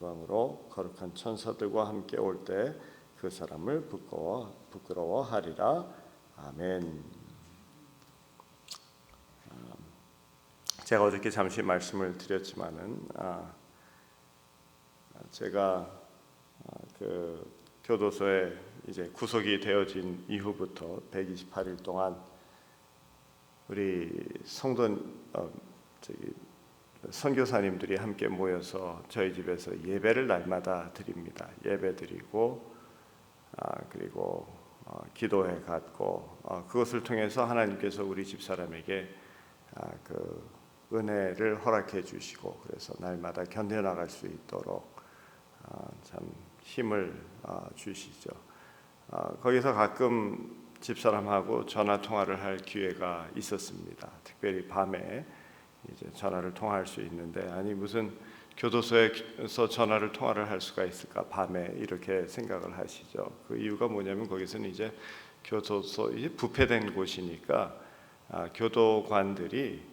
영광으로 거룩한 천사들과 함께 올 때 그 사람을 부끄러워하리라. 아멘. 제가 어저께 잠시 말씀을 드렸지만은 제가 그 교도소에 이제 구속이 되어진 이후부터 128일 동안 우리 선교사님들이 함께 모여서 저희 집에서 예배를 날마다 드립니다. 예배 드리고 그리고 기도회 갖고 그것을 통해서 하나님께서 우리 집사람에게 그 은혜를 허락해 주시고 그래서 날마다 견뎌나갈 수 있도록 참 힘을 주시죠. 거기서 가끔 집사람하고 전화 통화를 할 기회가 있었습니다. 특별히 밤에 이제 전화를 통화할 수 있는데 아니 무슨 교도소에서 전화를 통화를 할 수가 있을까 밤에 이렇게 생각을 하시죠. 그 이유가 뭐냐면 거기서는 이제 교도소 이제 부패된 곳이니까 교도관들이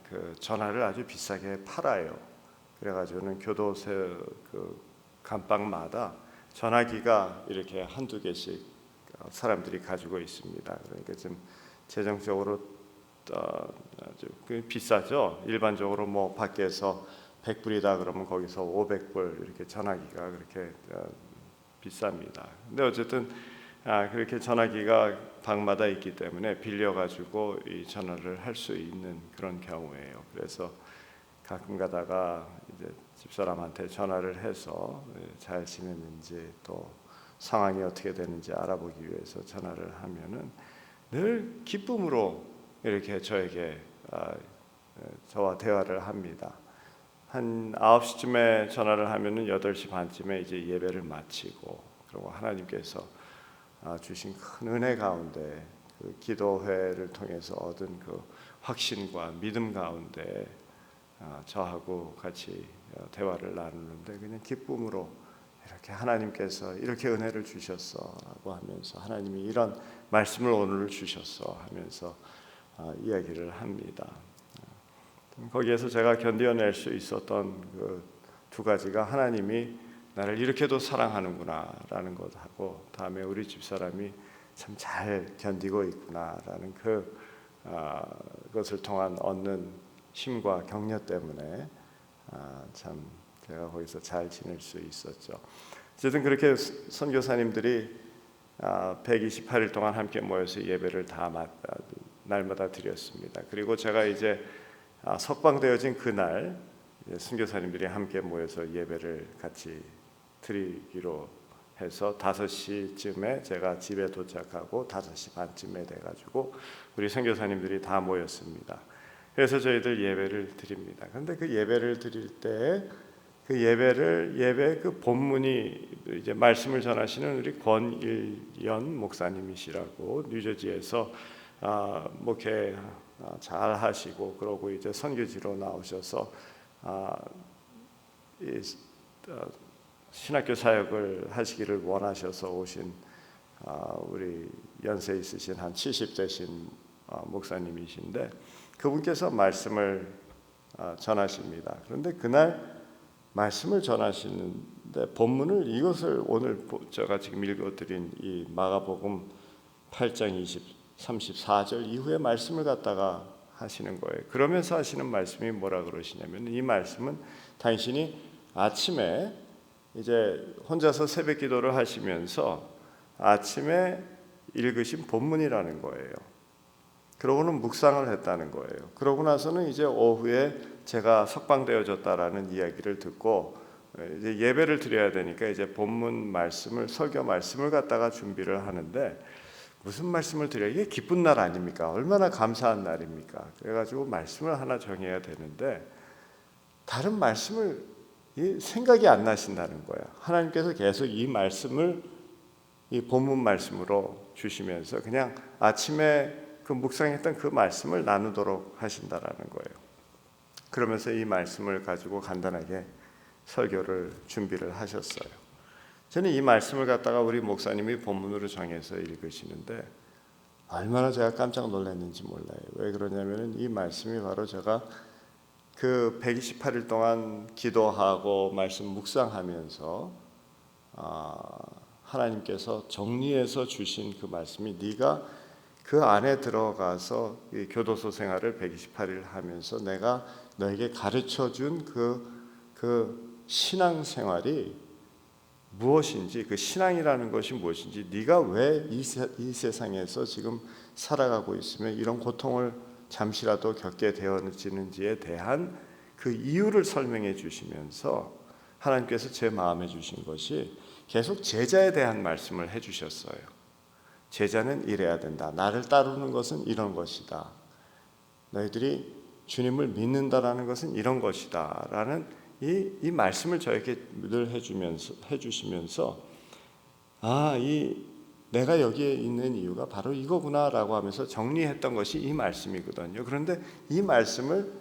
그 전화를 아주 비싸게 팔아요. 그래가지고는 교도소 그 감방마다 전화기가 이렇게 한두 개씩 사람들이 가지고 있습니다. 그러니까 좀 재정적으로 아주 비싸죠. 일반적으로 뭐 밖에서 100불이다 그러면 거기서 500불 이렇게 전화기가 그렇게 비쌉니다. 근데 어쨌든 그렇게 전화기가 방마다 있기 때문에 빌려가지고 이 전화를 할 수 있는 그런 경우예요. 그래서 가끔 가다가 이제 집사람한테 전화를 해서 잘 지냈는지 또 상황이 어떻게 되는지 알아보기 위해서 전화를 하면은 늘 기쁨으로 이렇게 저와 대화를 합니다. 한 9시쯤에 전화를 하면은 8시 반쯤에 이제 예배를 마치고 그리고 하나님께서 주신 큰 은혜 가운데 그 기도회를 통해서 얻은 그 확신과 믿음 가운데 저하고 같이 대화를 나누는데 그냥 기쁨으로 이렇게 하나님께서 이렇게 은혜를 주셨어라고 하면서 하나님이 이런 말씀을 오늘 주셨어 하면서 이야기를 합니다. 거기에서 제가 견뎌낼 수 있었던 그 두 가지가 하나님이 나를 이렇게도 사랑하는구나라는 것하고 다음에 우리 집사람이 참 잘 견디고 있구나라는 그것을 통한 얻는 힘과 격려 때문에 참 제가 거기서 잘 지낼 수 있었죠. 어쨌든 그렇게 선교사님들이 128일 동안 함께 모여서 예배를 날마다 드렸습니다. 그리고 제가 이제 석방되어진 그날 선교사님들이 함께 모여서 예배를 같이 드리기로 해서 5시쯤에 제가 집에 도착하고 5시 반쯤에 돼가지고 우리 선교사님들이 다 모였습니다. 그래서 저희들 예배를 드립니다. 그런데 그 예배를 드릴 때 그 예배 그 본문이 이제 말씀을 전하시는 우리 권일연 목사님이시라고 뉴저지에서 목회 잘 하시고 그러고 이제 선교지로 나오셔서 신학교 사역을 하시기를 원하셔서 오신 우리 연세 있으신 한 70대신 목사님이신데 그분께서 말씀을 전하십니다. 그런데 그날 말씀을 전하시는데 본문을 이것을 오늘 제가 지금 읽어드린 이 마가복음 8장 34절 이후의 말씀을 갖다가 하시는 거예요. 그러면서 하시는 말씀이 뭐라 그러시냐면 이 말씀은 당신이 아침에 이제 혼자서 새벽 기도를 하시면서 아침에 읽으신 본문이라는 거예요. 그러고는 묵상을 했다는 거예요. 그러고 나서는 이제 오후에 제가 석방되어졌다라는 이야기를 듣고 이제 예배를 드려야 되니까 이제 본문 말씀을 설교 말씀을 갖다가 준비를 하는데 무슨 말씀을 드려야 이게 기쁜 날 아닙니까? 얼마나 감사한 날입니까? 그래가지고 말씀을 하나 정해야 되는데 다른 말씀을 생각이 안 나신다는 거예요. 하나님께서 계속 이 말씀을 이 본문 말씀으로 주시면서 그냥 아침에 그 묵상했던 그 말씀을 나누도록 하신다라는 거예요. 그러면서 이 말씀을 가지고 간단하게 설교를 준비를 하셨어요. 저는 이 말씀을 갖다가 우리 목사님이 본문으로 정해서 읽으시는데 얼마나 제가 깜짝 놀랐는지 몰라요. 왜 그러냐면 이 말씀이 바로 제가 그 128일 동안 기도하고 말씀 묵상하면서 하나님께서 정리해서 주신 그 말씀이 네가 그 안에 들어가서 이 교도소 생활을 128일 하면서 내가 너에게 가르쳐 준 그 신앙 생활이 무엇인지, 그 신앙이라는 것이 무엇인지, 네가 왜 이 세상에서 지금 살아가고 있으며 이런 고통을 잠시라도 겪게 되어지는지에 대한 그 이유를 설명해 주시면서 하나님께서 제 마음에 주신 것이 계속 제자에 대한 말씀을 해주셨어요. 제자는 이래야 된다. 나를 따르는 것은 이런 것이다. 너희들이 주님을 믿는다라는 것은 이런 것이다. 라는 이 말씀을 저에게 늘 해주시면서 내가 여기에 있는 이유가 바로 이거구나라고 하면서 정리했던 것이 이 말씀이거든요. 그런데 이 말씀을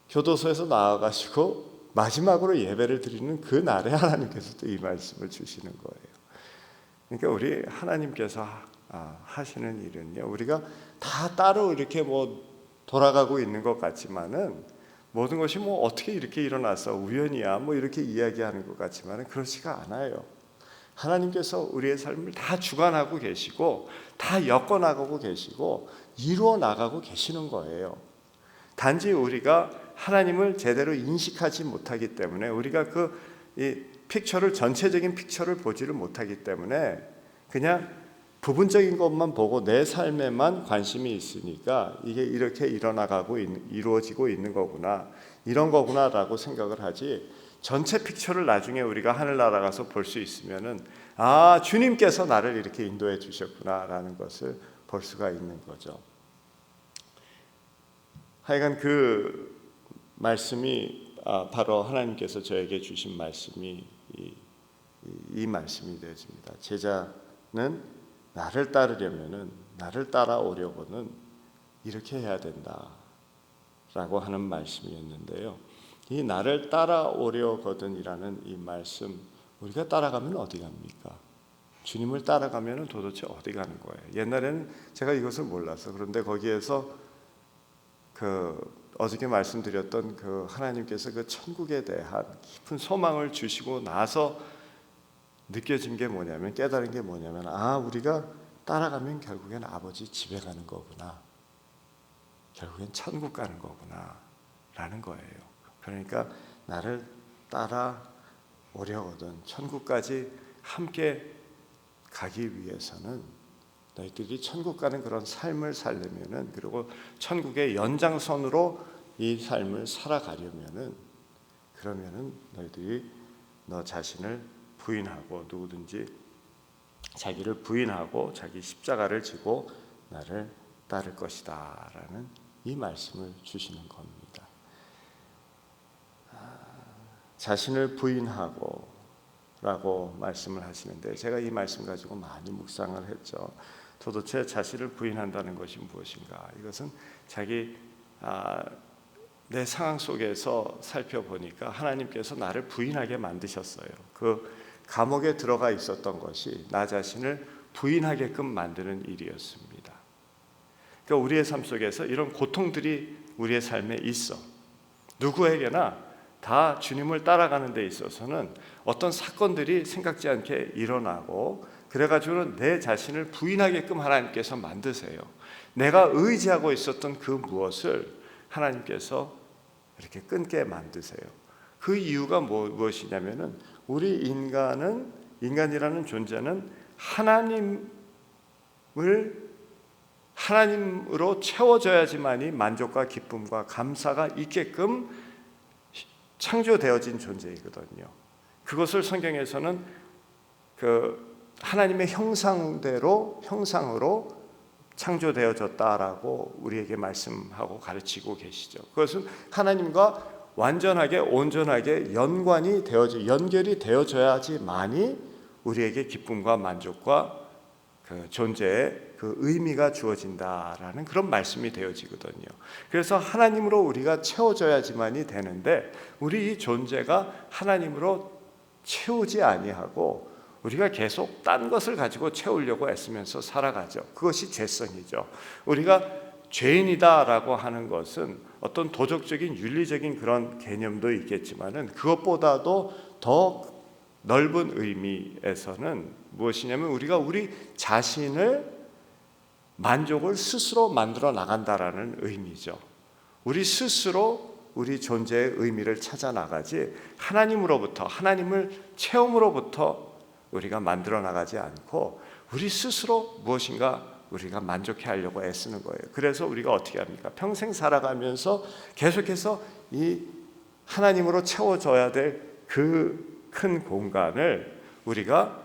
교도소에서 나와가지고 마지막으로 예배를 드리는 그 날에 하나님께서도 이 말씀을 주시는 거예요. 그러니까 우리 하나님께서 하시는 일은요, 우리가 다 따로 이렇게 돌아가고 있는 것 같지만은 모든 것이 어떻게 이렇게 일어나서 우연이야 이렇게 이야기하는 것 같지만은 그렇지가 않아요. 하나님께서 우리의 삶을 다 주관하고 계시고 다 엮어나가고 계시고 이루어 나가고 계시는 거예요. 단지 우리가 하나님을 제대로 인식하지 못하기 때문에, 우리가 이 픽처를, 전체적인 픽처를 보지를 못하기 때문에 그냥 부분적인 것만 보고 내 삶에만 관심이 있으니까 이게 이렇게 이루어지고 있는 거구나, 이런 거구나라고 생각을 하지, 전체 픽처를 나중에 우리가 하늘나라 가서 볼 수 있으면은 주님께서 나를 이렇게 인도해 주셨구나라는 것을 볼 수가 있는 거죠. 하여간 그 말씀이 바로 하나님께서 저에게 주신 말씀이 이 말씀이 되어집니다. 제자는 나를 따르려면은, 나를 따라오려고는 이렇게 해야 된다라고 하는 말씀이었는데요. 이 나를 따라오려거든이라는 이 말씀, 우리가 따라가면 어디 갑니까? 주님을 따라가면 도대체 어디 가는 거예요? 옛날에는 제가 이것을 몰라서, 그런데 거기에서 어저께 말씀드렸던 하나님께서 천국에 대한 깊은 소망을 주시고 나서 느껴진 게 뭐냐면, 깨달은 게 뭐냐면, 우리가 따라가면 결국엔 아버지 집에 가는 거구나, 결국엔 천국 가는 거구나 라는 거예요. 그러니까 나를 따라오려거든, 천국까지 함께 가기 위해서는, 너희들이 천국 가는 그런 삶을 살려면은, 그리고 천국의 연장선으로 이 삶을 살아가려면은, 그러면은 너희들이 너 자신을 부인하고, 누구든지 자기를 부인하고 자기 십자가를 지고 나를 따를 것이다 라는 이 말씀을 주시는 겁니다. 자신을 부인하고 라고 말씀을 하시는데, 제가 이 말씀 가지고 많이 묵상을 했죠. 도대체 자신을 부인한다는 것이 무엇인가? 이것은 내 상황 속에서 살펴보니까 하나님께서 나를 부인하게 만드셨어요. 그 감옥에 들어가 있었던 것이 나 자신을 부인하게끔 만드는 일이었습니다. 그러니까 우리의 삶 속에서 이런 고통들이 우리의 삶에 있어. 누구에게나 다 주님을 따라가는 데 있어서는 어떤 사건들이 생각지 않게 일어나고, 그래가지고는 내 자신을 부인하게끔 하나님께서 만드세요. 내가 의지하고 있었던 그 무엇을 하나님께서 이렇게 끊게 만드세요. 그 이유가 무엇이냐면은, 우리 인간이라는 존재는 하나님으로 채워져야지만이 만족과 기쁨과 감사가 있게끔 창조되어진 존재이거든요. 그것을 성경에서는 하나님의 형상으로 창조되어졌다라고 우리에게 말씀하고 가르치고 계시죠. 그것은 하나님과 완전하게 온전하게 연결이 되어져야지만이 우리에게 기쁨과 만족과 존재의 의미가 주어진다라는 그런 말씀이 되어지거든요. 그래서 하나님으로 우리가 채워져야지만이 되는데, 우리 이 존재가 하나님으로 채우지 아니하고 우리가 계속 딴 것을 가지고 채우려고 애쓰면서 살아가죠. 그것이 죄성이죠. 우리가 죄인이다라고 하는 것은 어떤 도덕적인 윤리적인 그런 개념도 있겠지만은 그것보다도 더 넓은 의미에서는 무엇이냐면 우리가 우리 자신을 만족을 스스로 만들어 나간다라는 의미죠. 우리 스스로 우리 존재의 의미를 찾아 나가지 하나님으로부터, 하나님을 체험으로부터 우리가 만들어 나가지 않고 우리 스스로 무엇인가 우리가 만족해 하려고 애쓰는 거예요. 그래서 우리가 어떻게 합니까? 평생 살아가면서 계속해서 이 하나님으로 채워져야 될 그 큰 공간을 우리가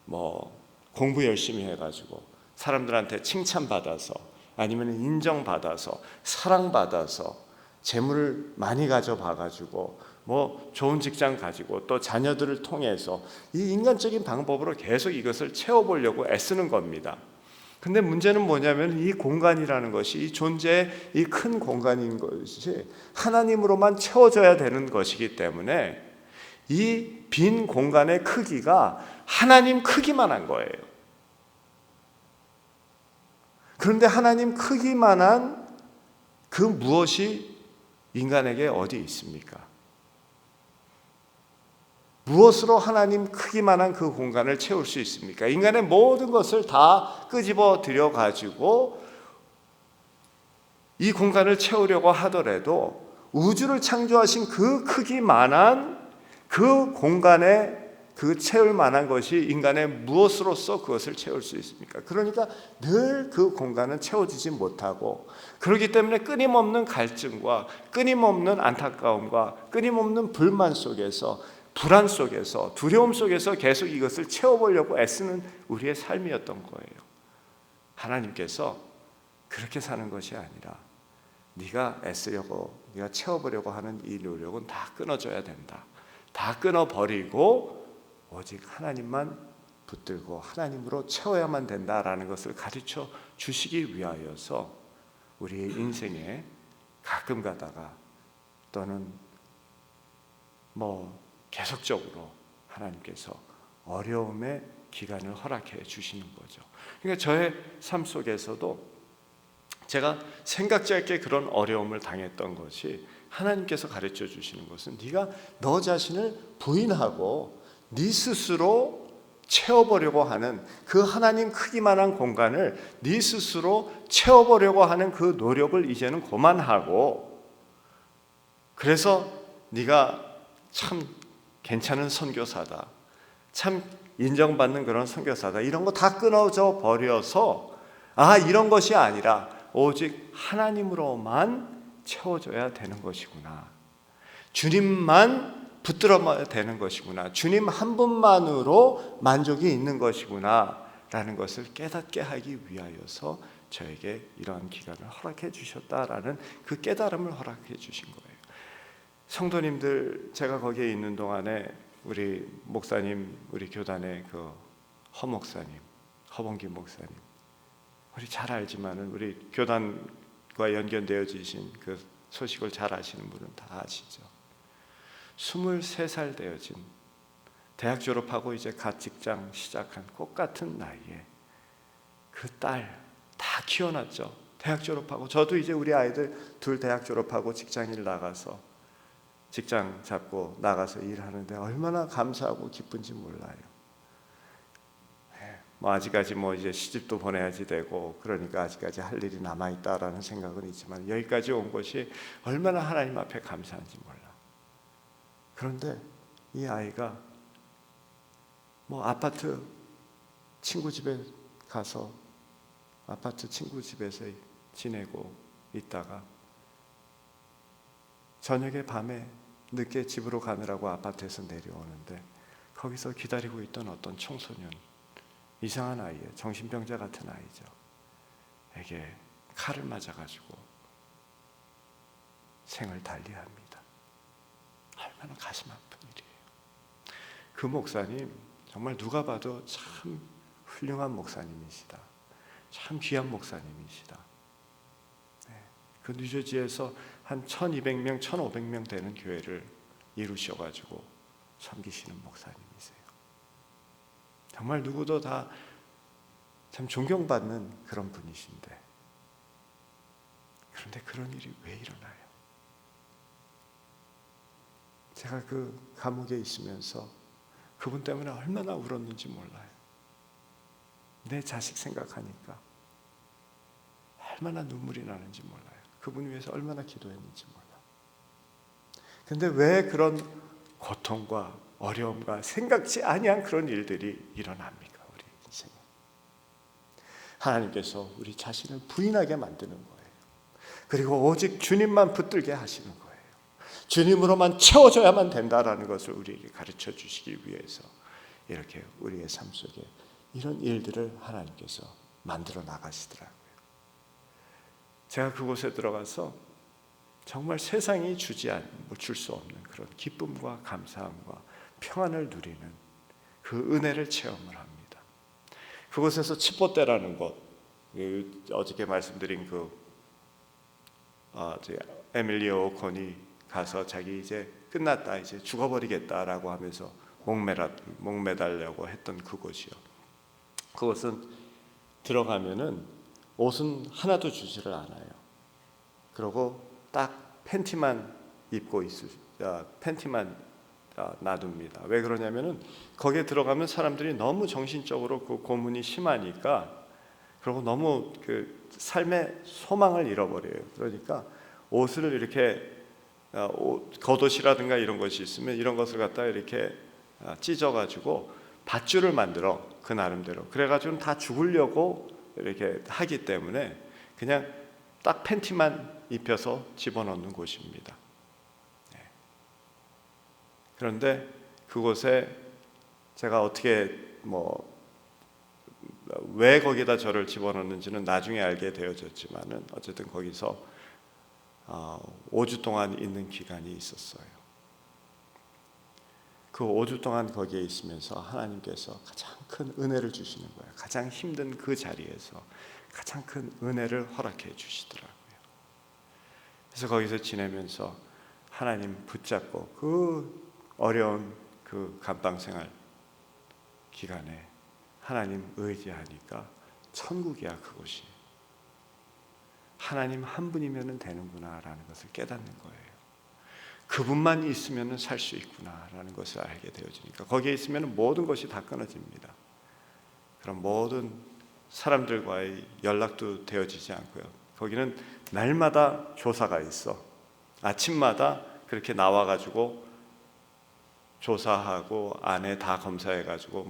뭐 공부 열심히 해가지고 사람들한테 칭찬받아서 아니면 인정받아서 사랑받아서 재물을 많이 가져봐가지고 뭐 좋은 직장 가지고 또 자녀들을 통해서 이 인간적인 방법으로 계속 이것을 채워보려고 애쓰는 겁니다. 근데 문제는 뭐냐면 이 공간이라는 것이 이 존재의 이 큰 공간인 것이 하나님으로만 채워져야 되는 것이기 때문에 이 빈 공간의 크기가 하나님 크기만한 거예요. 그런데 하나님 크기만한 그 무엇이 인간에게 어디 있습니까? 무엇으로 하나님 크기만한 그 공간을 채울 수 있습니까? 인간의 모든 것을 다 끄집어 들여 가지고 이 공간을 채우려고 하더라도 우주를 창조하신 그 크기만한 그 공간에 그 채울 만한 것이 인간의 무엇으로서 그것을 채울 수 있습니까? 그러니까 늘 그 공간은 채워지지 못하고 그렇기 때문에 끊임없는 갈증과 끊임없는 안타까움과 끊임없는 불만 속에서 불안 속에서 두려움 속에서 계속 이것을 채워보려고 애쓰는 우리의 삶이었던 거예요. 하나님께서 그렇게 사는 것이 아니라 네가 애쓰려고 네가 채워보려고 하는 이 노력은 다 끊어져야 된다. 다 끊어버리고 오직 하나님만 붙들고 하나님으로 채워야만 된다라는 것을 가르쳐 주시기 위하여서 우리의 인생에 가끔 가다가 또는 뭐 계속적으로 하나님께서 어려움의 기간을 허락해 주시는 거죠. 그러니까 저의 삶 속에서도 제가 생각지 않게 그런 어려움을 당했던 것이 하나님께서 가르쳐 주시는 것은 네가 너 자신을 부인하고 네 스스로 채워보려고 하는 그 하나님 크기만한 공간을 네 스스로 채워보려고 하는 그 노력을 이제는 그만하고 그래서 네가 참 괜찮은 선교사다, 참 인정받는 그런 선교사다 이런 거 다 끊어져 버려서 이런 것이 아니라 오직 하나님으로만 채워져야 되는 것이구나, 주님만 붙들어야 되는 것이구나, 주님 한 분만으로 만족이 있는 것이구나 라는 것을 깨닫게 하기 위하여서 저에게 이러한 기간을 허락해 주셨다라는 그 깨달음을 허락해 주신 거예요. 성도님들, 제가 거기에 있는 동안에 우리 목사님, 우리 교단의 그 허 목사님, 허봉기 목사님, 우리 잘 알지만은 우리 교단과 연결되어지신 그 소식을 잘 아시는 분은 다 아시죠. 23살 되어진 대학 졸업하고 이제 갓 직장 시작한 꽃 같은 나이에 그 딸 다 키워놨죠. 대학 졸업하고 저도 이제 우리 아이들 둘 대학 졸업하고 직장일 나가서 직장 잡고 나가서 일하는데 얼마나 감사하고 기쁜지 몰라요. 뭐 아직까지 뭐 이제 시집도 보내야지 되고 그러니까 아직까지 할 일이 남아 있다라는 생각은 있지만 여기까지 온 것이 얼마나 하나님 앞에 감사한지 몰라. 그런데 이 아이가 뭐 아파트 친구 집에 가서 아파트 친구 집에서 지내고 있다가 저녁에 밤에 늦게 집으로 가느라고 아파트에서 내려오는데 거기서 기다리고 있던 어떤 청소년, 이상한 아이예요. 정신병자 같은 아이죠. 에게 칼을 맞아가지고 생을 달리합니다. 얼마나 가슴 아픈 일이에요. 그 목사님 정말 누가 봐도 참 훌륭한 목사님이시다. 참 귀한 목사님이시다. 그 뉴저지에서 한 1200명, 1500명 되는 교회를 이루셔가지고 섬기시는 목사님이세요. 정말 누구도 다 참 존경받는 그런 분이신데 그런데 그런 일이 왜 일어나요? 제가 그 감옥에 있으면서 그분 때문에 얼마나 울었는지 몰라요. 내 자식 생각하니까 얼마나 눈물이 나는지 몰라요. 그분 위해서 얼마나 기도했는지 몰라요. 근데 왜 그런 고통과 어려움과 생각지 아니한 그런 일들이 일어납니까? 우리 인생에. 하나님께서 우리 자신을 부인하게 만드는 거예요. 그리고 오직 주님만 붙들게 하시는 거예요. 주님으로만 채워져야만 된다라는 것을 우리에게 가르쳐 주시기 위해서 이렇게 우리의 삶 속에 이런 일들을 하나님께서 만들어 나가시더라고요. 제가 그곳에 들어가서 정말 세상이 줄 수 없는 그런 기쁨과 감사함과 평안을 누리는 그 은혜를 체험을 합니다. 그곳에서 치포떼라는 곳, 어저께 말씀드린 에밀리오 오콘이 가서 자기 이제 끝났다, 이제 죽어버리겠다라고 하면서 목매달려고 했던 그곳이요. 그곳은 들어가면은 옷은 하나도 주지를 않아요. 그리고 딱 팬티만 입고 팬티만 놔둡니다. 왜 그러냐면은 거기에 들어가면 사람들이 너무 정신적으로 그 고문이 심하니까, 그리고 너무 그 삶의 소망을 잃어버려요. 그러니까 옷을 이렇게 겉옷이라든가 이런 것이 있으면 이런 것을 갖다 이렇게 찢어가지고 밧줄을 만들어, 그 나름대로 그래가지고 다 죽으려고 이렇게 하기 때문에 그냥 딱 팬티만 입혀서 집어넣는 곳입니다. 그런데 그곳에 제가 어떻게 왜 거기다 저를 집어넣는지는 나중에 알게 되어졌지만은 어쨌든 거기서 5주 동안 있는 기간이 있었어요. 그 5주 동안 거기에 있으면서 하나님께서 가장 큰 은혜를 주시는 거예요. 가장 힘든 그 자리에서 가장 큰 은혜를 허락해 주시더라고요. 그래서 거기서 지내면서 하나님 붙잡고 그 어려운 그 감방 생활 기간에 하나님 의지하니까 천국이야, 그곳이. 하나님 한 분이면 되는구나라는 것을 깨닫는 거예요. 그분만 있으면 살 수 있구나라는 것을 알게 되어지니까 거기에 있으면 모든 것이 다 끊어집니다. 그럼 모든 사람들과의 연락도 되어지지 않고요. 거기는 날마다 조사가 있어. 아침마다 그렇게 나와가지고 조사하고 안에 다 검사해가지고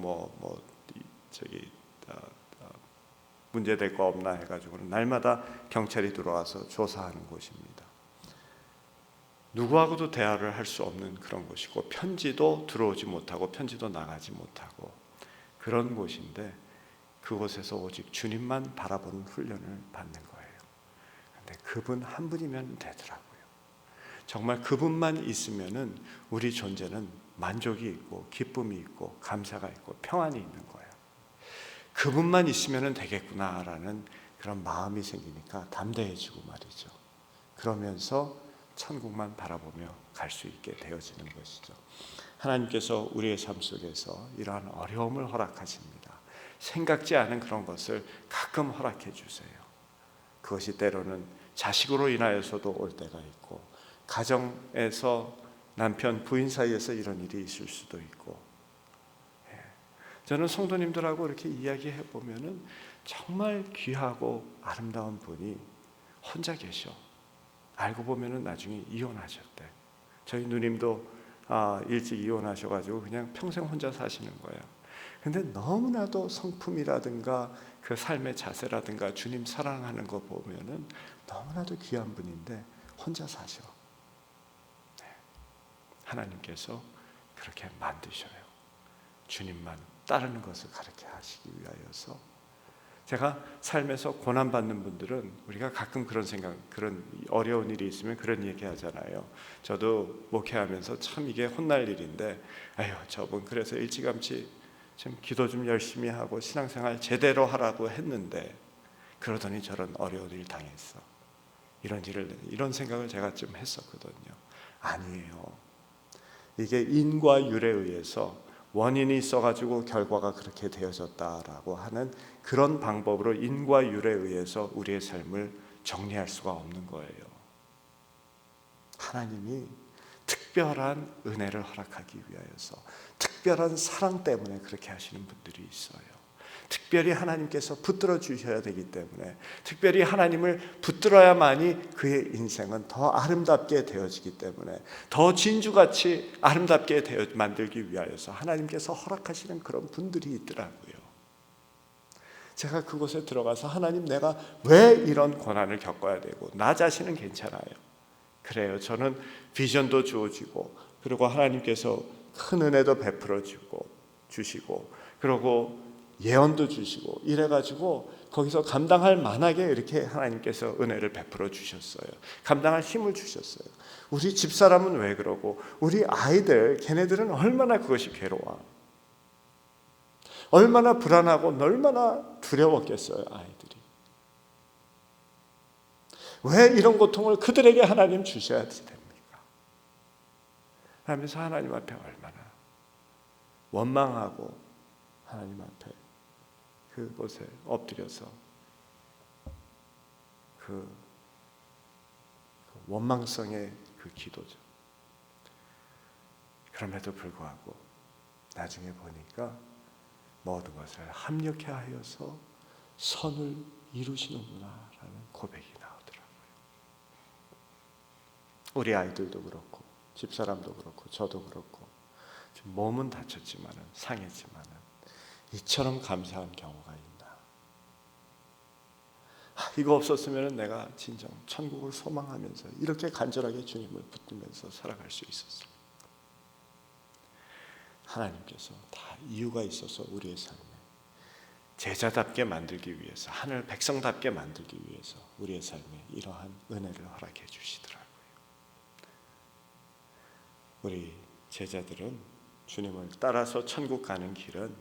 문제될 거 없나 해가지고는 날마다 경찰이 들어와서 조사하는 곳입니다. 누구하고도 대화를 할 수 없는 그런 곳이고, 편지도 들어오지 못하고 편지도 나가지 못하고 그런 곳인데, 그곳에서 오직 주님만 바라보는 훈련을 받는 거예요. 근데 그분 한 분이면 되더라고요. 정말 그분만 있으면은 우리 존재는 만족이 있고 기쁨이 있고 감사가 있고 평안이 있는 거예요. 그분만 있으면 되겠구나라는 그런 마음이 생기니까 담대해지고 말이죠. 그러면서 천국만 바라보며 갈 수 있게 되어지는 것이죠. 하나님께서 우리의 삶 속에서 이러한 어려움을 허락하십니다. 생각지 않은 그런 것을 가끔 허락해 주세요. 그것이 때로는 자식으로 인하여서도 올 때가 있고, 가정에서 남편 부인 사이에서 이런 일이 있을 수도 있고, 저는 성도님들하고 이렇게 이야기해 보면은 정말 귀하고 아름다운 분이 혼자 계셔. 알고 보면은 나중에 이혼하셨대. 저희 누님도 일찍 이혼하셔가지고 그냥 평생 혼자 사시는 거예요. 근데 너무나도 성품이라든가 그 삶의 자세라든가 주님 사랑하는 거 보면은 너무나도 귀한 분인데 혼자 사셔. 하나님께서 그렇게 만드셔요. 주님만 따르는 것을 가르쳐 하시기 위하여서. 제가 삶에서 고난받는 분들은 우리가 가끔 그런 생각, 그런 어려운 일이 있으면 그런 얘기 하잖아요. 저도 목회하면서 참 이게 혼날 일인데, 아유, 저분 그래서 일찌감치 좀 기도 좀 열심히 하고 신앙생활 제대로 하라고 했는데 그러더니 저런 어려운 일 당했어. 이런 생각을 제가 좀 했었거든요. 아니에요. 이게 인과 율에 의해서 원인이 있어가지고 결과가 그렇게 되어졌다라고 하는 그런 방법으로 인과 율에 의해서 우리의 삶을 정리할 수가 없는 거예요. 하나님이 특별한 은혜를 허락하기 위하여서, 특별한 사랑 때문에 그렇게 하시는 분들이 있어요. 특별히 하나님께서 붙들어 주셔야 되기 때문에, 특별히 하나님을 붙들어야만이 그의 인생은 더 아름답게 되어지기 때문에, 더 진주같이 아름답게 만들기 위하여서 하나님께서 허락하시는 그런 분들이 있더라고요. 제가 그곳에 들어가서 하나님, 내가 왜 이런 고난을 겪어야 되고, 나 자신은 괜찮아요. 그래요. 저는 비전도 주어지고, 그리고 하나님께서 큰 은혜도 베풀어 주시고, 그리고 예언도 주시고, 이래가지고 거기서 감당할 만하게 이렇게 하나님께서 은혜를 베풀어 주셨어요. 감당할 힘을 주셨어요. 우리 집사람은 왜 그러고, 우리 아이들, 걔네들은 얼마나 그것이 괴로워, 얼마나 불안하고 얼마나 두려웠겠어요. 아이들이 왜 이런 고통을 그들에게 하나님 주셔야 됩니까? 하면서 하나님 앞에 얼마나 원망하고, 하나님 앞에 그곳에 엎드려서 그 원망성의 그 기도죠. 그럼에도 불구하고 나중에 보니까 모든 것을 합력해 하여서 선을 이루시는구나 라는 고백이 나오더라고요. 우리 아이들도 그렇고, 집사람도 그렇고, 저도 그렇고, 몸은 다쳤지만은, 상했지만은 이처럼 감사한 경우가 있나. 이거 없었으면 내가 진정 천국을 소망하면서 이렇게 간절하게 주님을 붙들면서 살아갈 수 있었습니다. 하나님께서 다 이유가 있어서 우리의 삶에 제자답게 만들기 위해서, 하늘 백성답게 만들기 위해서 우리의 삶에 이러한 은혜를 허락해 주시더라고요. 우리 제자들은 주님을 따라서 천국 가는 길은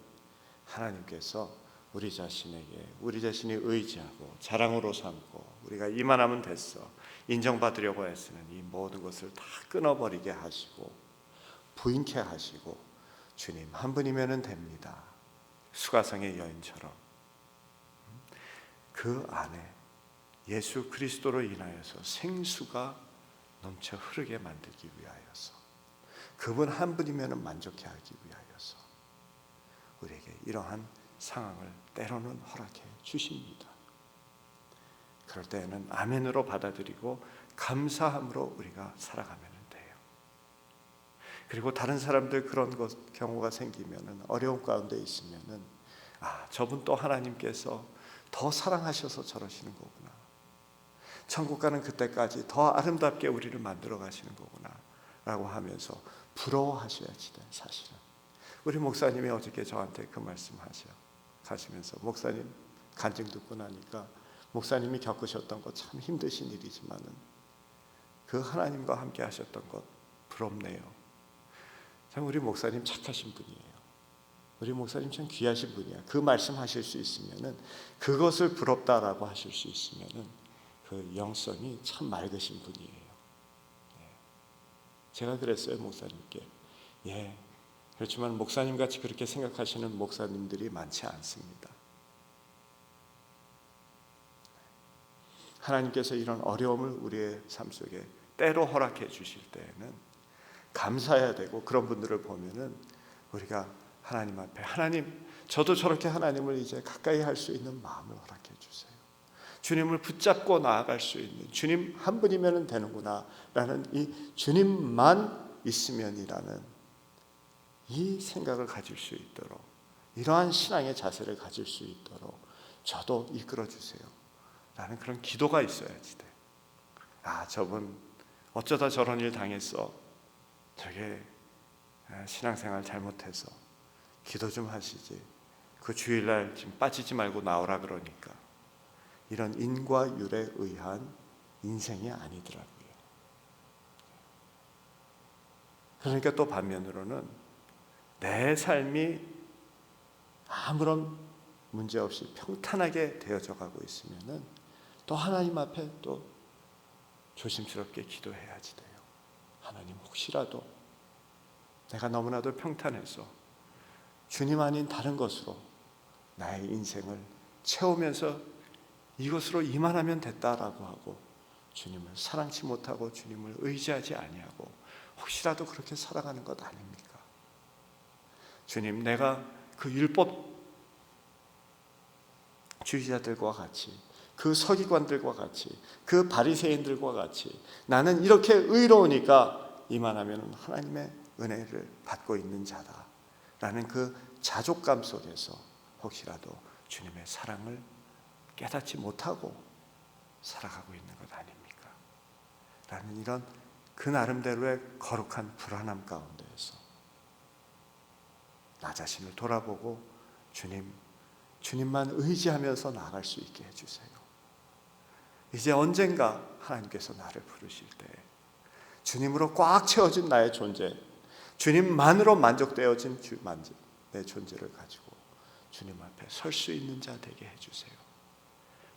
하나님께서 우리 자신이 의지하고 자랑으로 삼고, 우리가 이만하면 됐어, 인정받으려고 애쓰는 이 모든 것을 다 끊어버리게 하시고, 부인케 하시고, 주님 한 분이면 됩니다, 수가성의 여인처럼 그 안에 예수 그리스도로 인하여서 생수가 넘쳐 흐르게 만들기 위하여서, 그분 한 분이면 만족해 하기 위하여서 우리에게 이러한 상황을 때로는 허락해 주십니다. 그럴 때에는 아멘으로 받아들이고 감사함으로 우리가 살아가면 돼요. 그리고 다른 사람들 그런 경우가 생기면은, 어려움 가운데 있으면은, 저분 또 하나님께서 더 사랑하셔서 저러시는 거구나, 천국 가는 그때까지 더 아름답게 우리를 만들어 가시는 거구나 라고 하면서 부러워하셔야지 돼. 사실은 우리 목사님이 어저께 저한테 그 말씀 하시면서, 목사님 간증 듣고 나니까 목사님이 겪으셨던 것 참 힘드신 일이지만은 그 하나님과 함께 하셨던 것 부럽네요. 참 우리 목사님 착하신 분이에요. 우리 목사님 참 귀하신 분이야. 그 말씀 하실 수 있으면은, 그것을 부럽다라고 하실 수 있으면은 그 영성이 참 맑으신 분이에요. 제가 그랬어요, 목사님께. 그렇지만 목사님같이 그렇게 생각하시는 목사님들이 많지 않습니다. 하나님께서 이런 어려움을 우리의 삶 속에 때로 허락해 주실 때에는 감사해야 되고, 그런 분들을 보면은 우리가 하나님 앞에, 하나님, 저도 저렇게 하나님을 이제 가까이 할 수 있는 마음을 허락해 주세요. 주님을 붙잡고 나아갈 수 있는, 주님 한 분이면 되는구나 라는 이 주님만 있으면이라는 이 생각을 가질 수 있도록, 이러한 신앙의 자세를 가질 수 있도록 저도 이끌어 주세요 라는 그런 기도가 있어야지 돼. 저분 어쩌다 저런 일 당했어, 저게 신앙생활 잘못해서 기도 좀 하시지, 그 주일날 지금 빠지지 말고 나오라 그러니까, 이런 인과율에 의한 인생이 아니더라고요. 그러니까 또 반면으로는 내 삶이 아무런 문제 없이 평탄하게 되어져 가고 있으면은 또 하나님 앞에 또 조심스럽게 기도해야지 돼요. 하나님, 혹시라도 내가 너무나도 평탄해서 주님 아닌 다른 것으로 나의 인생을 채우면서 이것으로 이만하면 됐다라고 하고 주님을 사랑치 못하고 주님을 의지하지 아니하고 혹시라도 그렇게 살아가는 것 아닙니까? 주님, 내가 그 율법 주의자들과 같이, 그 서기관들과 같이, 그 바리새인들과 같이 나는 이렇게 의로우니까 이만하면 하나님의 은혜를 받고 있는 자다라는 그 자족감 속에서 혹시라도 주님의 사랑을 깨닫지 못하고 살아가고 있는 것 아닙니까? 라는 이런 그 나름대로의 거룩한 불안함 가운데에서 나 자신을 돌아보고 주님만 의지하면서 나아갈 수 있게 해주세요. 이제 언젠가 하나님께서 나를 부르실 때 주님으로 꽉 채워진 나의 존재, 주님만으로 만족되어진 내 존재를 가지고 주님 앞에 설 수 있는 자 되게 해주세요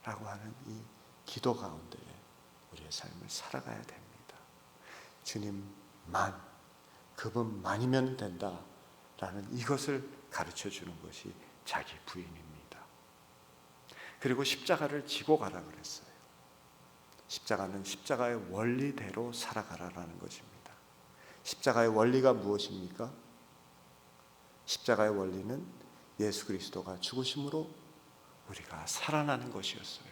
라고 하는 이 기도 가운데 우리의 삶을 살아가야 됩니다. 주님만, 그분만이면 된다라는 이것을 가르쳐 주는 것이 자기 부인입니다. 그리고 십자가를 지고 가라 그랬어요. 십자가는 십자가의 원리대로 살아가라라는 것입니다. 십자가의 원리가 무엇입니까? 십자가의 원리는 예수 그리스도가 죽으심으로 우리가 살아나는 것이었어요.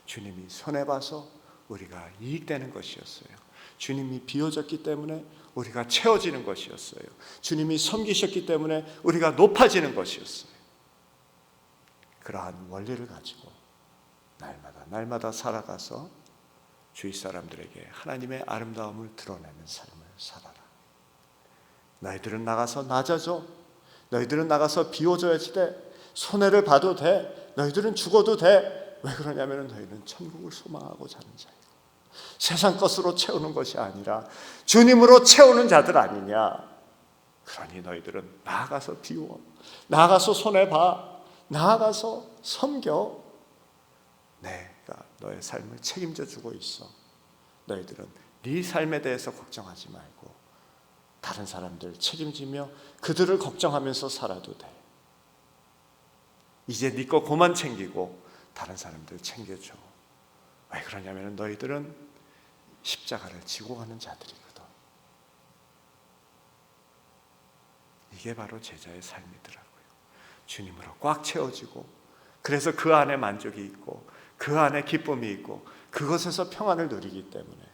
주님이 손해봐서 우리가 이익되는 것이었어요. 주님이 비워졌기 때문에 우리가 채워지는 것이었어요. 주님이 섬기셨기 때문에 우리가 높아지는 것이었어요. 그러한 원리를 가지고 날마다 살아가서 주위 사람들에게 하나님의 아름다움을 드러내는 삶을 살아라. 너희들은 나가서 낮아져. 너희들은 나가서 비워져야지 돼. 손해를 봐도 돼. 너희들은 죽어도 돼. 왜 그러냐면 너희는 천국을 소망하고 사는 자이고 세상 것으로 채우는 것이 아니라 주님으로 채우는 자들 아니냐. 그러니 너희들은 나아가서 비워. 나아가서 손해봐. 나아가서 섬겨. 내가 너의 삶을 책임져 주고 있어. 너희들은 네 삶에 대해서 걱정하지 말고 다른 사람들 책임지며 그들을 걱정하면서 살아도 돼. 이제 네 거 그만 챙기고 다른 사람들 챙겨줘. 왜 그러냐면 너희들은 십자가를 지고 가는 자들이거든. 이게 바로 제자의 삶이더라고요. 주님으로 꽉 채워지고 그래서 그 안에 만족이 있고 그 안에 기쁨이 있고 그것에서 평안을 누리기 때문에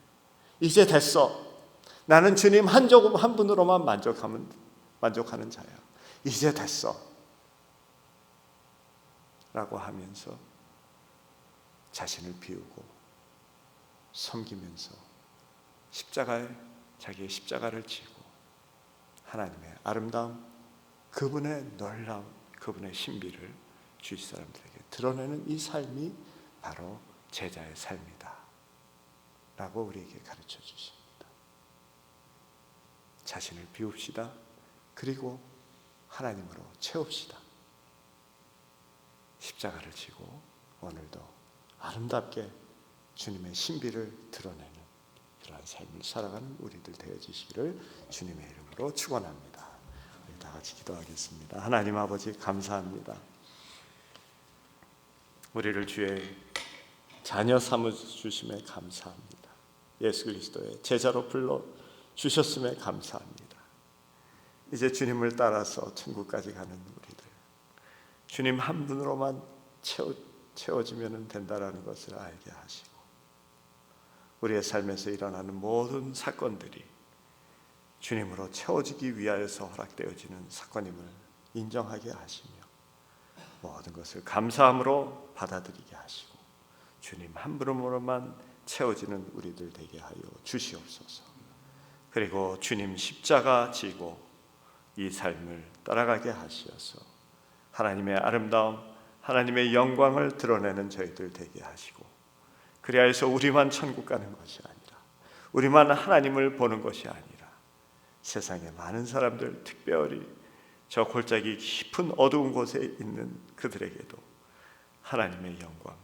이제 됐어. 나는 주님 한 분으로만 만족하는 자야. 이제 됐어. 라고 하면서 자신을 비우고 섬기면서 자기의 십자가를 지고 하나님의 아름다움, 그분의 놀라움, 그분의 신비를 주위 사람들에게 드러내는 이 삶이 바로 제자의 삶이다 라고 우리에게 가르쳐 주십니다. 자신을 비웁시다. 그리고 하나님으로 채웁시다. 십자가를 지고 오늘도 아름답게 주님의 신비를 드러내는 그러한 삶을 살아가는 우리들 되어지시기를 주님의 이름으로 축원합니다. 우리 다 같이 기도하겠습니다. 하나님 아버지 감사합니다. 우리를 주의 자녀 삼아 주심에 감사합니다. 예수 그리스도의 제자로 불러 주셨음에 감사합니다. 이제 주님을 따라서 천국까지 가는 우리들, 주님 한 분으로만 채워지면 된다라는 것을 알게 하시고 우리의 삶에서 일어나는 모든 사건들이 주님으로 채워지기 위하여서 허락되어지는 사건임을 인정하게 하시며 모든 것을 감사함으로 받아들이게 하시고 주님 한 분으로만 채워지는 우리들 되게 하여 주시옵소서. 그리고 주님 십자가 지고 이 삶을 따라가게 하시어서 하나님의 아름다움, 하나님의 영광을 드러내는 저희들 되게 하시고 그리하여서 우리만 천국 가는 것이 아니라 우리만 하나님을 보는 것이 아니라 세상의 많은 사람들, 특별히 저 골짜기 깊은 어두운 곳에 있는 그들에게도 하나님의 영광,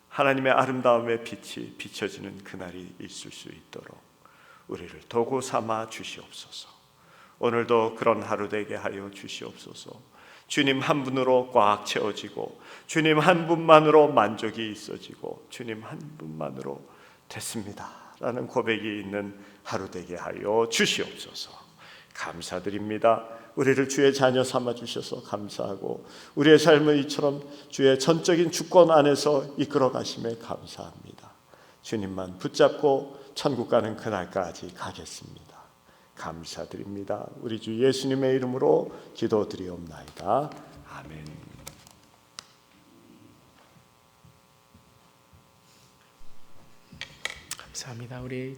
하나님의 아름다움의 빛이 비춰지는 그날이 있을 수 있도록 우리를 도구 삼아 주시옵소서. 오늘도 그런 하루 되게 하여 주시옵소서. 주님 한 분으로 꽉 채워지고 주님 한 분만으로 만족이 있어지고 주님 한 분만으로 됐습니다 라는 고백이 있는 하루 되게 하여 주시옵소서. 감사드립니다. 우리를 주의 자녀 삼아 주셔서 감사하고 우리의 삶을 이처럼 주의 전적인 주권 안에서 이끌어 가심에 감사합니다. 주님만 붙잡고 천국 가는 그날까지 가겠습니다. 감사드립니다. 우리 주 예수님의 이름으로 기도드리옵나이다. 아멘. 감사합니다. 우리